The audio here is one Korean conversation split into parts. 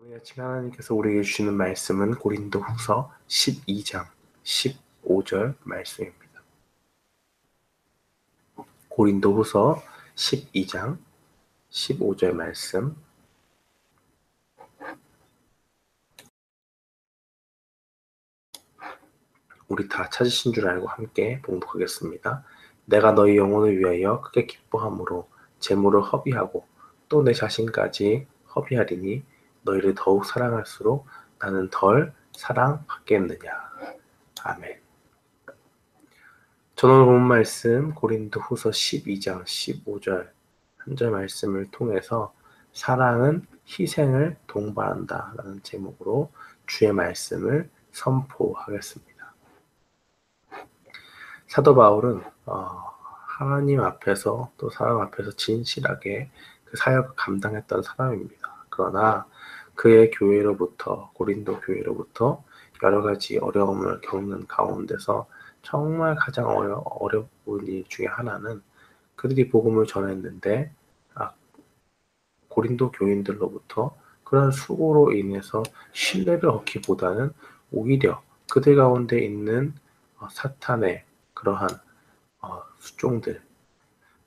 오늘 아침 하나님께서 우리에게 주시는 말씀은 고린도후서 12장 15절 말씀입니다. 고린도후서 12장 15절 말씀. 우리 다 찾으신 줄 알고 함께 봉독하겠습니다. 내가 너희 영혼을 위하여 크게 기뻐함으로 재물을 허비하고 또 내 자신까지 허비하리니 너희를 더욱 사랑할수록 나는 덜 사랑받겠느냐. 아멘. 저는 본 말씀 고린도후서 12장 15절 한 절 말씀을 통해서 사랑은 희생을 동반한다 라는 제목으로 주의 말씀을 선포하겠습니다. 사도 바울은 하나님 앞에서 또 사람 앞에서 진실하게 그 사역을 감당했던 사람입니다. 그러나 그의 교회로부터 고린도 교회로부터 여러 가지 어려움을 겪는 가운데서 정말 가장 어려운 일 중에 하나는 그들이 복음을 전했는데 고린도 교인들로부터 그런 수고로 인해서 신뢰를 얻기보다는 오히려 그들 가운데 있는 사탄의 그러한 수종들,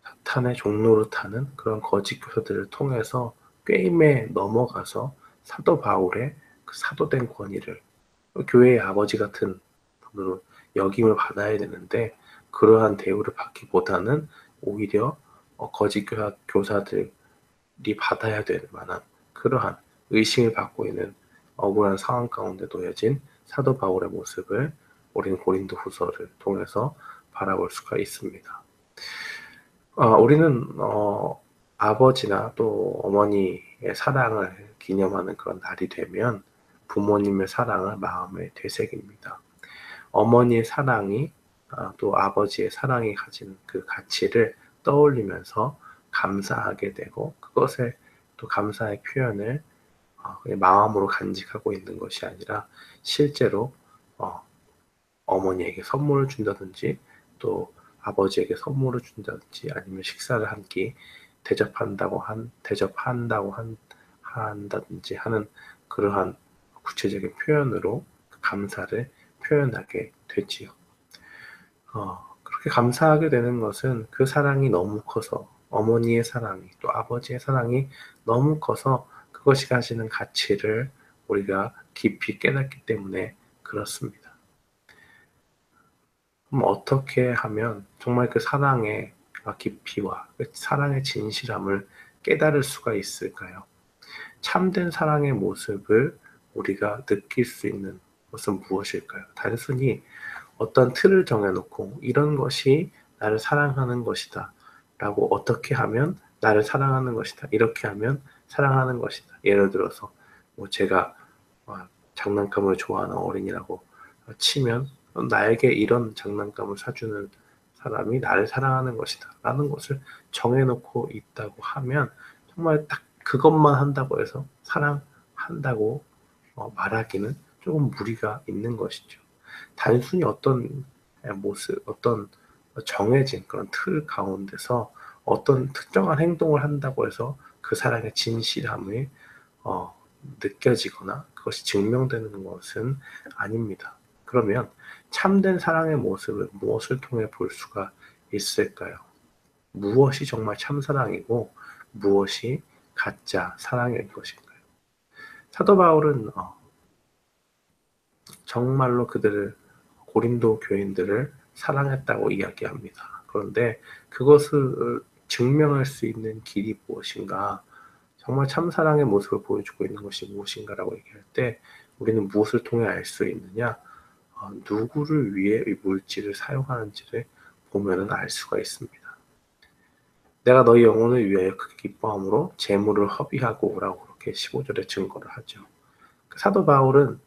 사탄의 종로를 타는 그런 거짓 교사들을 통해서 꾀임에 넘어가서 사도 바울의 그 사도된 권위를 교회의 아버지 같은 분으로 역임을 받아야 되는데 그러한 대우를 받기보다는 오히려 거짓 교사들이 받아야 될 만한 그러한 의심을 받고 있는 억울한 상황 가운데 놓여진 사도 바울의 모습을 우리는 고린도 후서를 통해서 바라볼 수가 있습니다. 우리는 아버지나 또 어머니의 사랑을 기념하는 그런 날이 되면 부모님의 사랑을 마음에 되새깁니다. 어머니의 사랑이 또 아버지의 사랑이 가진 그 가치를 떠올리면서 감사하게 되고 그것에 또 감사의 표현을 마음으로 간직하고 있는 것이 아니라 실제로 어머니에게 선물을 준다든지 또 아버지에게 선물을 준다든지 아니면 식사를 한 끼 한다든지 하는 그러한 구체적인 표현으로 감사를 표현하게 되지요. 그렇게 감사하게 되는 것은 그 사랑이 너무 커서 어머니의 사랑이 또 아버지의 사랑이 너무 커서 그것이 가지는 가치를 우리가 깊이 깨닫기 때문에 그렇습니다. 그럼 어떻게 하면 정말 그 사랑의 깊이와 그 사랑의 진실함을 깨달을 수가 있을까요? 참된 사랑의 모습을 우리가 느낄 수 있는 것은 무엇일까요? 단순히 어떤 틀을 정해놓고 이런 것이 나를 사랑하는 것이다 라고 어떻게 하면 나를 사랑하는 것이다 이렇게 하면 사랑하는 것이다. 예를 들어서 제가 장난감을 좋아하는 어린이라고 치면 나에게 이런 장난감을 사주는 사람이 나를 사랑하는 것이다 라는 것을 정해놓고 있다고 하면 정말 딱 그것만 한다고 해서 사랑한다고 말하기는 조금 무리가 있는 것이죠. 단순히 어떤 모습, 어떤 정해진 그런 틀 가운데서 어떤 특정한 행동을 한다고 해서 그 사랑의 진실함이 느껴지거나 그것이 증명되는 것은 아닙니다. 그러면 참된 사랑의 모습을 무엇을 통해 볼 수가 있을까요? 무엇이 정말 참사랑이고 무엇이 가짜 사랑일 것인가요? 사도 바울은 정말로 고린도 교인들을 사랑했다고 이야기합니다. 그런데 그것을 증명할 수 있는 길이 무엇인가? 정말 참사랑의 모습을 보여주고 있는 것이 무엇인가라고 얘기할 때 우리는 무엇을 통해 알 수 있느냐? 누구를 위해 이 물질을 사용하는지를 보면은 알 수가 있습니다. 내가 너희 영혼을 위하여 크게 기뻐함으로 재물을 허비하고 라고 그렇게 15절에 증거를 하죠. 사도 바울은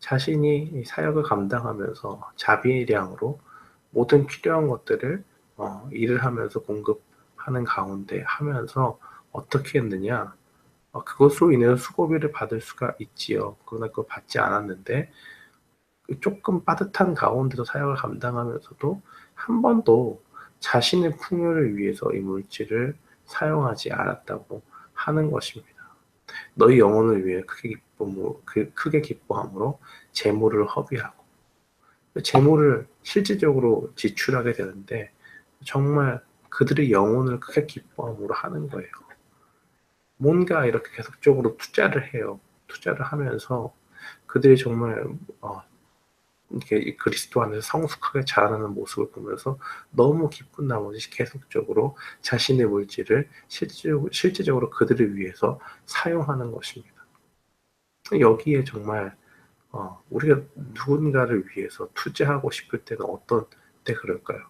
자신이 사역을 감당하면서 자비량으로 모든 필요한 것들을 일을 하면서 공급하는 가운데 하면서 어떻게 했느냐? 그것으로 인해서 수고비를 받을 수가 있지요. 그러나 그걸 받지 않았는데 조금 빠듯한 가운데서 사역을 감당하면서도 한 번도 자신의 풍요를 위해서 이 물질을 사용하지 않았다고 하는 것입니다. 너희 영혼을 위해 크게 기뻐함으로 재물을 허비하고, 재물을 실질적으로 지출하게 되는데 정말 그들의 영혼을 크게 기뻐함으로 하는 거예요. 뭔가 이렇게 계속적으로 투자를 해요. 투자를 하면서 그들이 정말 이렇게 그리스도 안에서 성숙하게 자라나는 모습을 보면서 너무 기쁜 나머지 계속적으로 자신의 물질을 실제적으로 그들을 위해서 사용하는 것입니다. 여기에 정말 우리가 누군가를 위해서 투자하고 싶을 때는 어떤 때 그럴까요?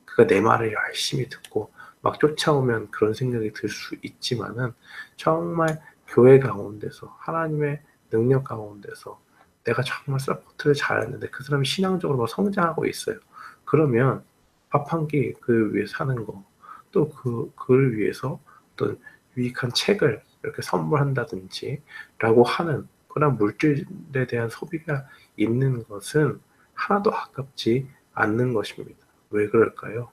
그가 내 말을 열심히 듣고 막 쫓아오면 그런 생각이 들 수 있지만은 정말 교회 가운데서 하나님의 능력 가운데서 내가 정말 서포트를 잘했는데 그 사람이 신앙적으로 막 성장하고 있어요. 그러면 밥 한 끼 그 위해 사는 거, 또 그를 위해서 어떤 유익한 책을 이렇게 선물한다든지 라고 하는 그런 물질에 대한 소비가 있는 것은 하나도 아깝지 않는 것입니다. 왜 그럴까요?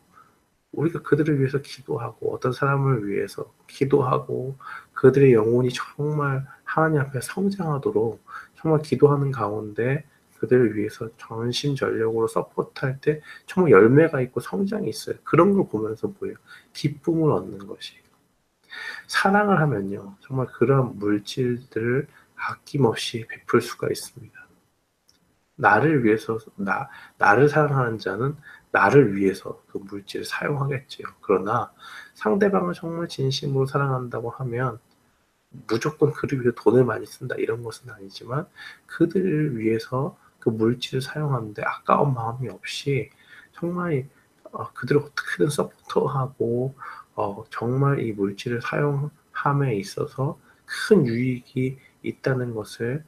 우리가 그들을 위해서 기도하고 어떤 사람을 위해서 기도하고 그들의 영혼이 정말 하나님 앞에 성장하도록 정말 기도하는 가운데 그들을 위해서 전심전력으로 서포트할 때 정말 열매가 있고 성장이 있어요. 그런 걸 보면서 뭐예요? 기쁨을 얻는 것이에요. 사랑을 하면요, 정말 그런 물질들을 아낌없이 베풀 수가 있습니다. 나를 위해서, 나를 사랑하는 자는 나를 위해서 그 물질을 사용하겠지요. 그러나 상대방을 정말 진심으로 사랑한다고 하면 무조건 그를 위해 돈을 많이 쓴다 이런 것은 아니지만 그들을 위해서 그 물질을 사용하는데 아까운 마음이 없이 정말 그들을 어떻게든 서포트하고 정말 이 물질을 사용함에 있어서 큰 유익이 있다는 것을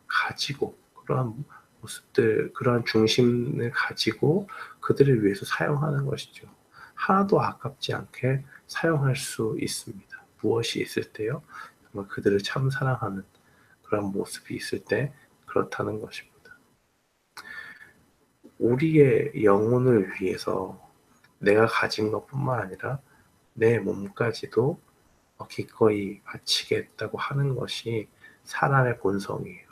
가지고 그러한 모습들, 그러한 중심을 가지고 그들을 위해서 사용하는 것이죠. 하나도 아깝지 않게 사용할 수 있습니다. 무엇이 있을 때요? 정말 그들을 참 사랑하는 그런 모습이 있을 때 그렇다는 것입니다. 우리의 영혼을 위해서 내가 가진 것뿐만 아니라 내 몸까지도 기꺼이 바치겠다고 하는 것이 사람의 본성이에요.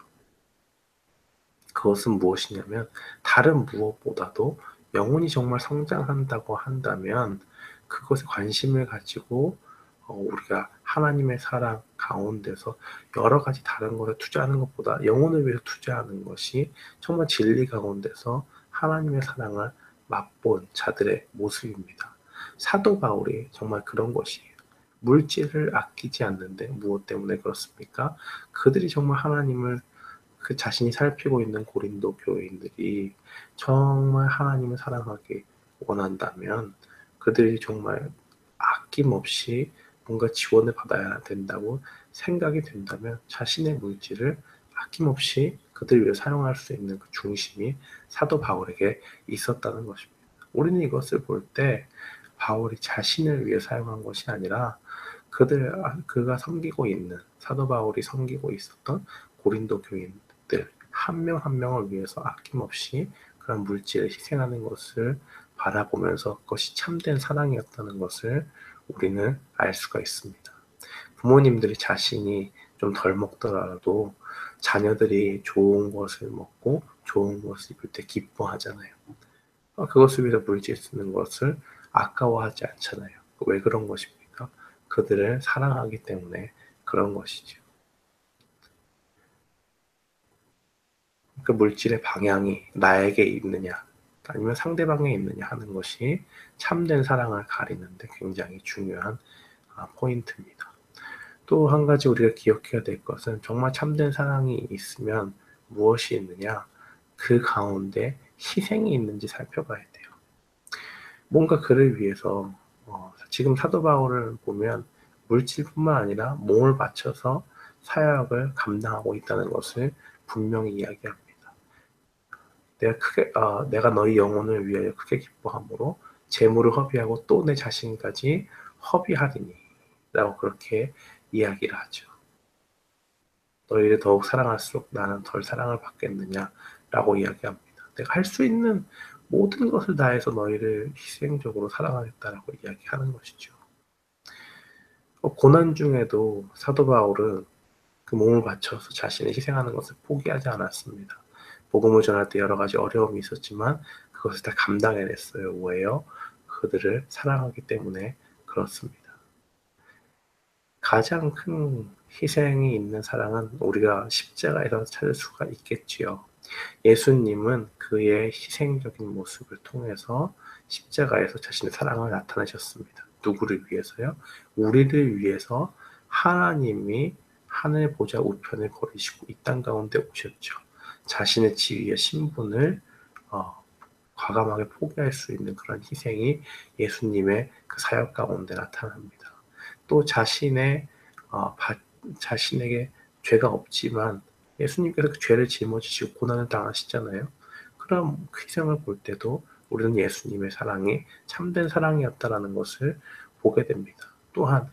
그것은 무엇이냐면 다른 무엇보다도 영혼이 정말 성장한다고 한다면 그것에 관심을 가지고 우리가 하나님의 사랑 가운데서 여러 가지 다른 것에 투자하는 것보다 영혼을 위해서 투자하는 것이 정말 진리 가운데서 하나님의 사랑을 맛본 자들의 모습입니다. 사도 바울이 정말 그런 것이에요. 물질을 아끼지 않는데 무엇 때문에 그렇습니까? 그들이 정말 하나님을 그 자신이 살피고 있는 고린도 교회인들이 정말 하나님을 사랑하기 원한다면 그들이 정말 아낌없이 뭔가 지원을 받아야 된다고 생각이 된다면 자신의 물질을 아낌없이 그들 위해 사용할 수 있는 그 중심이 사도 바울에게 있었다는 것입니다. 우리는 이것을 볼 때 바울이 자신을 위해 사용한 것이 아니라 그가 섬기고 있는 사도 바울이 섬기고 있었던 고린도 교인들 한 명 한 명을 위해서 아낌없이 그런 물질을 희생하는 것을 바라보면서 그것이 참된 사랑이었다는 것을 우리는 알 수가 있습니다. 부모님들이 자신이 좀 덜 먹더라도 자녀들이 좋은 것을 먹고 좋은 것을 입을 때 기뻐하잖아요. 그것을 위해서 물질 쓰는 것을 아까워하지 않잖아요. 왜 그런 것입니까? 그들을 사랑하기 때문에 그런 것이죠. 그 물질의 방향이 나에게 있느냐 아니면 상대방에 있느냐 하는 것이 참된 사랑을 가리는데 굉장히 중요한 포인트입니다. 또 한 가지 우리가 기억해야 될 것은 정말 참된 사랑이 있으면 무엇이 있느냐 그 가운데 희생이 있는지 살펴봐야 돼요. 뭔가 그를 위해서 지금 사도 바울을 보면 물질뿐만 아니라 몸을 바쳐서 사역을 감당하고 있다는 것을 분명히 이야기합니다. 내가 너희 영혼을 위하여 크게 기뻐함으로 재물을 허비하고 또 내 자신까지 허비하리니 라고 그렇게 이야기를 하죠. 너희를 더욱 사랑할수록 나는 덜 사랑을 받겠느냐 라고 이야기합니다. 내가 할 수 있는 모든 것을 다해서 너희를 희생적으로 사랑하겠다라고 이야기하는 것이죠. 고난 중에도 사도 바울은 그 몸을 바쳐서 자신을 희생하는 것을 포기하지 않았습니다. 복음을 전할 때 여러 가지 어려움이 있었지만 그것을 다 감당해냈어요. 왜요? 그들을 사랑하기 때문에 그렇습니다. 가장 큰 희생이 있는 사랑은 우리가 십자가에서 찾을 수가 있겠지요. 예수님은 그의 희생적인 모습을 통해서 십자가에서 자신의 사랑을 나타내셨습니다. 누구를 위해서요? 우리를 위해서 하나님이 하늘 보좌 우편을 거리시고 이 땅 가운데 오셨죠. 자신의 지위와 신분을 과감하게 포기할 수 있는 그런 희생이 예수님의 그 사역 가운데 나타납니다. 또 자신에게 죄가 없지만 예수님께서 그 죄를 짊어지시고 고난을 당하시잖아요. 그럼 그 희생을 볼 때도 우리는 예수님의 사랑이 참된 사랑이었다라는 것을 보게 됩니다. 또한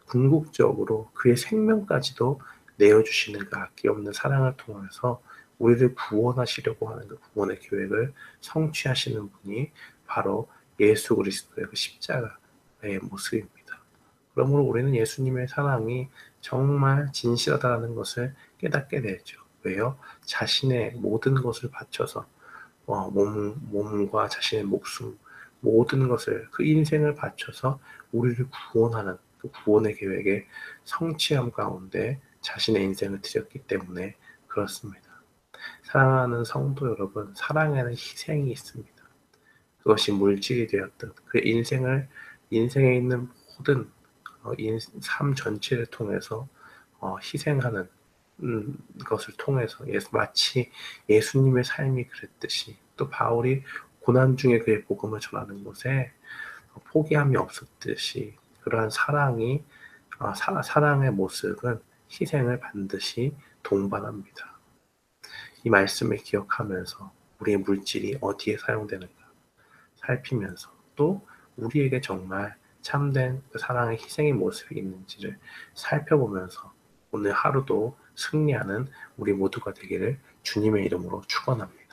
궁극적으로 그의 생명까지도 내어주시는 그 아낌없는 사랑을 통해서 우리를 구원하시려고 하는 그 구원의 계획을 성취하시는 분이 바로 예수 그리스도의 그 십자가의 모습입니다. 그러므로 우리는 예수님의 사랑이 정말 진실하다는 것을 깨닫게 되죠. 왜요? 자신의 모든 것을 바쳐서 몸과 자신의 목숨 모든 것을 그 인생을 바쳐서 우리를 구원하는 그 구원의 계획의 성취함 가운데 자신의 인생을 드렸기 때문에 그렇습니다. 사랑하는 성도 여러분, 사랑에는 희생이 있습니다. 그것이 물질이 되었든 그 인생에 있는 모든 삶 전체를 통해서 희생하는 것을 통해서 마치 예수님의 삶이 그랬듯이 또 바울이 고난 중에 그의 복음을 전하는 것에 포기함이 없었듯이 그러한 사랑의 모습은 희생을 반드시 동반합니다. 이 말씀을 기억하면서 우리의 물질이 어디에 사용되는가 살피면서 또 우리에게 정말 참된 그 사랑의 희생의 모습이 있는지를 살펴보면서 오늘 하루도 승리하는 우리 모두가 되기를 주님의 이름으로 축원합니다.